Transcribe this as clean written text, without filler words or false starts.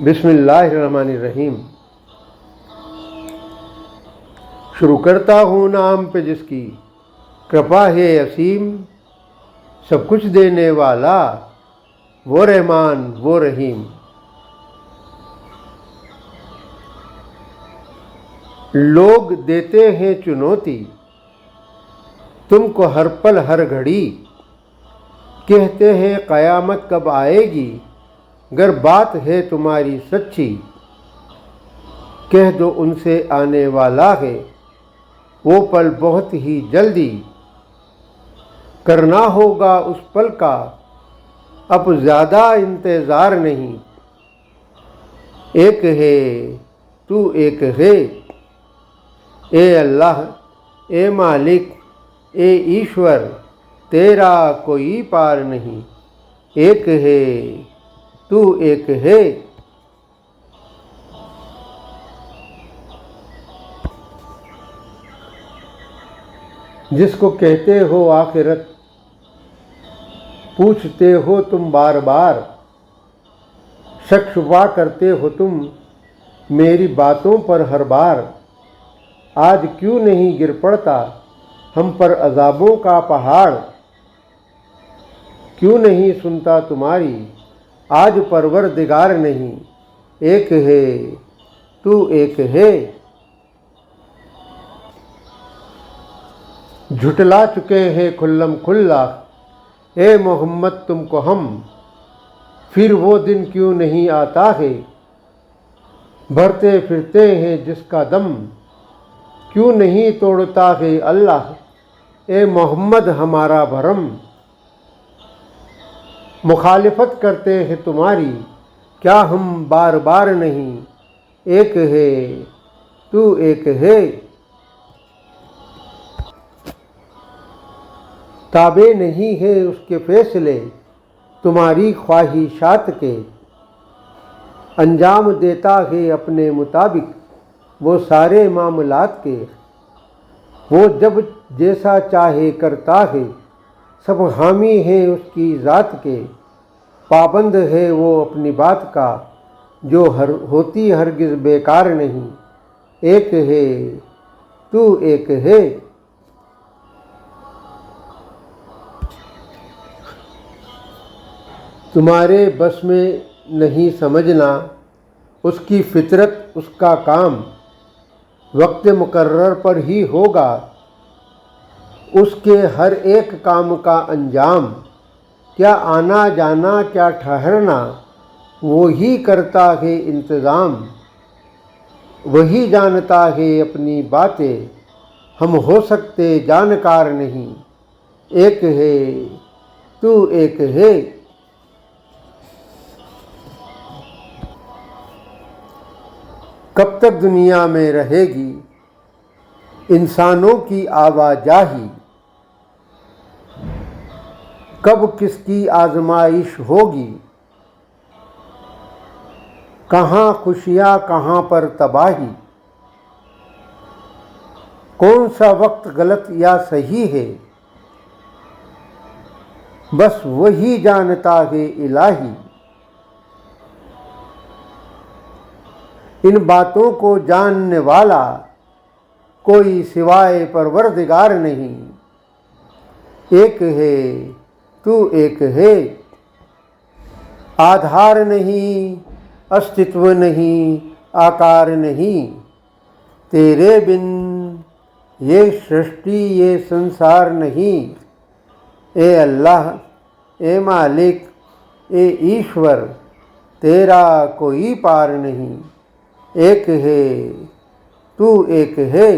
बिस्मिल्लाहिर्रहमानिर्रहीम। शुरू करता हूँ नाम पे जिसकी कृपा है असीम, सब कुछ देने वाला वो रहमान वो रहीम। लोग देते हैं चुनौती तुमको हर पल हर घड़ी, कहते हैं क़यामत कब आएगी, गर बात है तुम्हारी सच्ची। कह दो उनसे आने वाला है वो पल बहुत ही जल्दी, करना होगा उस पल का अब ज़्यादा इंतज़ार नहीं। एक है तू एक है, ए अल्लाह ए मालिक ए ईश्वर, तेरा कोई पार नहीं। एक है तू एक है। जिसको कहते हो आखिरत पूछते हो तुम बार बार, शक शुबा करते हो तुम मेरी बातों पर हर बार। आज क्यों नहीं गिर पड़ता हम पर अज़ाबों का पहाड़, क्यों नहीं सुनता तुम्हारी आज परवरदिगार नहीं। एक है तू एक है। झुटला चुके हैं खुल्लम खुल्ला ए मोहम्मद तुमको हम, फिर वो दिन क्यों नहीं आता है भरते फिरते हैं जिसका दम, क्यों नहीं तोड़ता है अल्लाह ए मोहम्मद हमारा भरम। मुखालिफत करते हैं तुम्हारी क्या हम बार बार नहीं। एक है तू एक है। ताबे नहीं है उसके फैसले तुम्हारी ख्वाहिशात के, अंजाम देता है अपने मुताबिक वो सारे मामलात के। वो जब जैसा चाहे करता है सब हामी है उसकी ज़ात के, पाबंद है वो अपनी बात का जो होती हरगिज़ बेकार नहीं। एक है तू एक है। तुम्हारे बस में नहीं समझना उसकी फितरत उसका काम, वक्त मुकर्रर पर ही होगा उसके हर एक काम का अंजाम। क्या आना जाना क्या ठहरना वो ही करता है इंतज़ाम, वही जानता है अपनी बातें हम हो सकते जानकार नहीं। एक है तू एक है। कब तक दुनिया में रहेगी इंसानों की आवाजाही, कब किसकी आजमाइश होगी, कहाँ खुशियाँ कहाँ पर तबाही। कौन सा वक्त गलत या सही है बस वही जानता है इलाही। इन बातों को जानने वाला कोई सिवाय परवरदिगार नहीं। एक है तू एक है। आधार नहीं अस्तित्व नहीं आकार नहीं, तेरे बिन ये सृष्टि ये संसार नहीं। ए अल्लाह ए मालिक ए ईश्वर, तेरा कोई पार नहीं। एक है तू एक है।